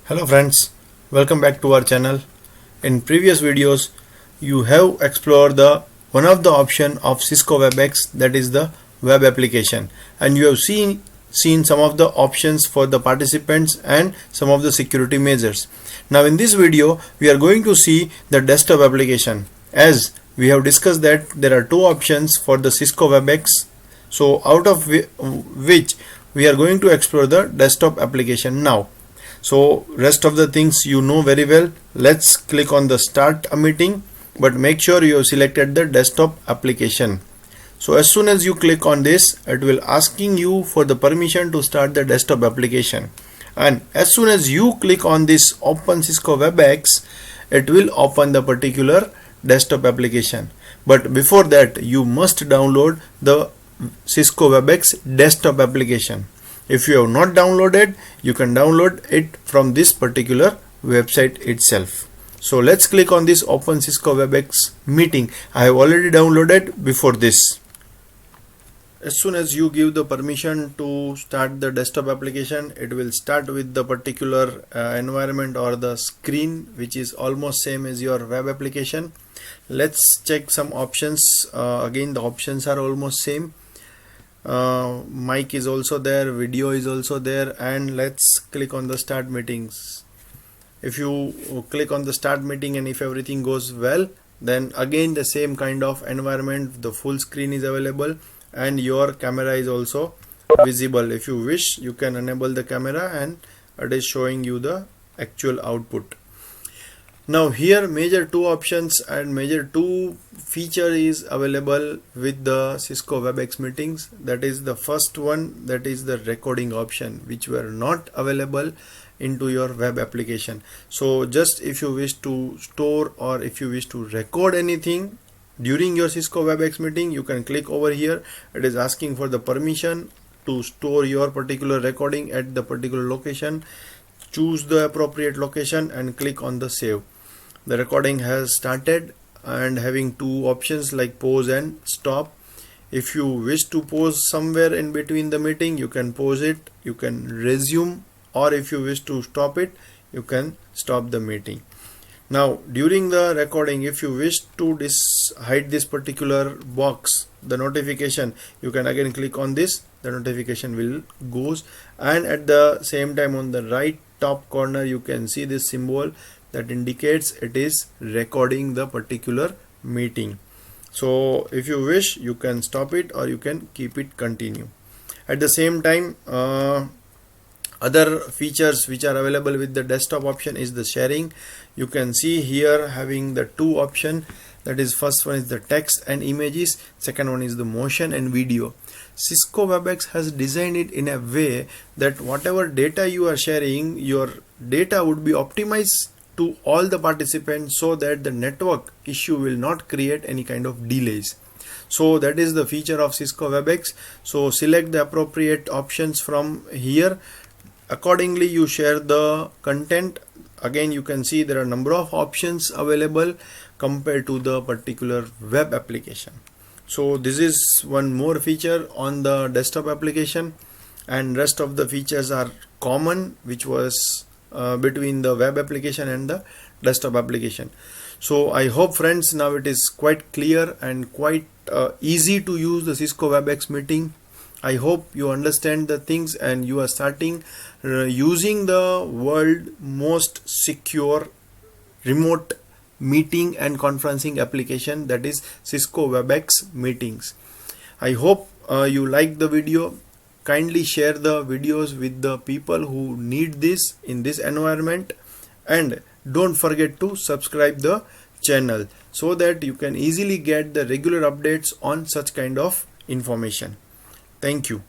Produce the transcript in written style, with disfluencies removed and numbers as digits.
Hello friends, welcome back to our channel. In previous videos, you have explored the one of the option of Cisco WebEx, that is the web application, and you have seen some of the options for the participants and some of the security measures. Now in this video, we are going to see the desktop application, as we have discussed that there are two options for the Cisco WebEx. So out of which we are going to explore the desktop application now. So rest of the things you know very well. Let's click on the start a meeting, but make sure you have selected the desktop application. So as soon as you click on this, it will asking you for the permission to start the desktop application, and as soon as you click on this open Cisco WebEx, it will open the particular desktop application. But before that, you must download the Cisco WebEx desktop application. If you have not downloaded, you can download it from this particular website itself. So let's click on this open Cisco WebEx meeting. I have already downloaded before this. As soon as you give the permission to start the desktop application, it will start with the particular environment or the screen, which is almost same as your web application. Let's check some options. Again, the options are almost same. Mic is also there, video is also there, and let's click on the start meetings. If you click on the start meeting and if everything goes well, then again the same kind of environment, the full screen is available and your camera is also visible. If you wish, you can enable the camera and it is showing you the actual output. Now here major two options and major two feature is available with the Cisco WebEx meetings. That is the first one, that is the recording option, which were not available into your web application. So just if you wish to store or if you wish to record anything during your Cisco WebEx meeting, you can click over here. It is asking for the permission to store your particular recording at the particular location. Choose the appropriate location and click on the save. The recording has started and having two options like pause and stop. If you wish to pause somewhere in between the meeting, you can pause it, you can resume, or if you wish to stop it, you can stop the meeting. Now during the recording, if you wish to hide this particular box, the notification, you can again click on this, the notification will goes, and at the same time on the right top corner you can see this symbol that indicates it is recording the particular meeting. So if you wish, you can stop it or you can keep it continue. At the same time, other features which are available with the desktop option is the sharing. You can see here having the two option, that is first one is the text and images, second one is the motion and video. Cisco WebEx has designed it in a way that whatever data you are sharing, your data would be optimized to all the participants so that the network issue will not create any kind of delays. So that is the feature of Cisco WebEx. So select the appropriate options from here. Accordingly you share the content. Again you can see there are number of options available compared to the particular web application. So this is one more feature on the desktop application, and rest of the features are common, which was between the web application and the desktop application. So I hope friends, now it is quite clear and quite easy to use the Cisco WebEx meeting. I hope you understand the things and you are starting using the world most secure remote meeting and conferencing application, that is Cisco WebEx meetings. I hope you like the video. Kindly share the videos with the people who need this in this environment, and don't forget to subscribe the channel so that you can easily get the regular updates on such kind of information. Thank you.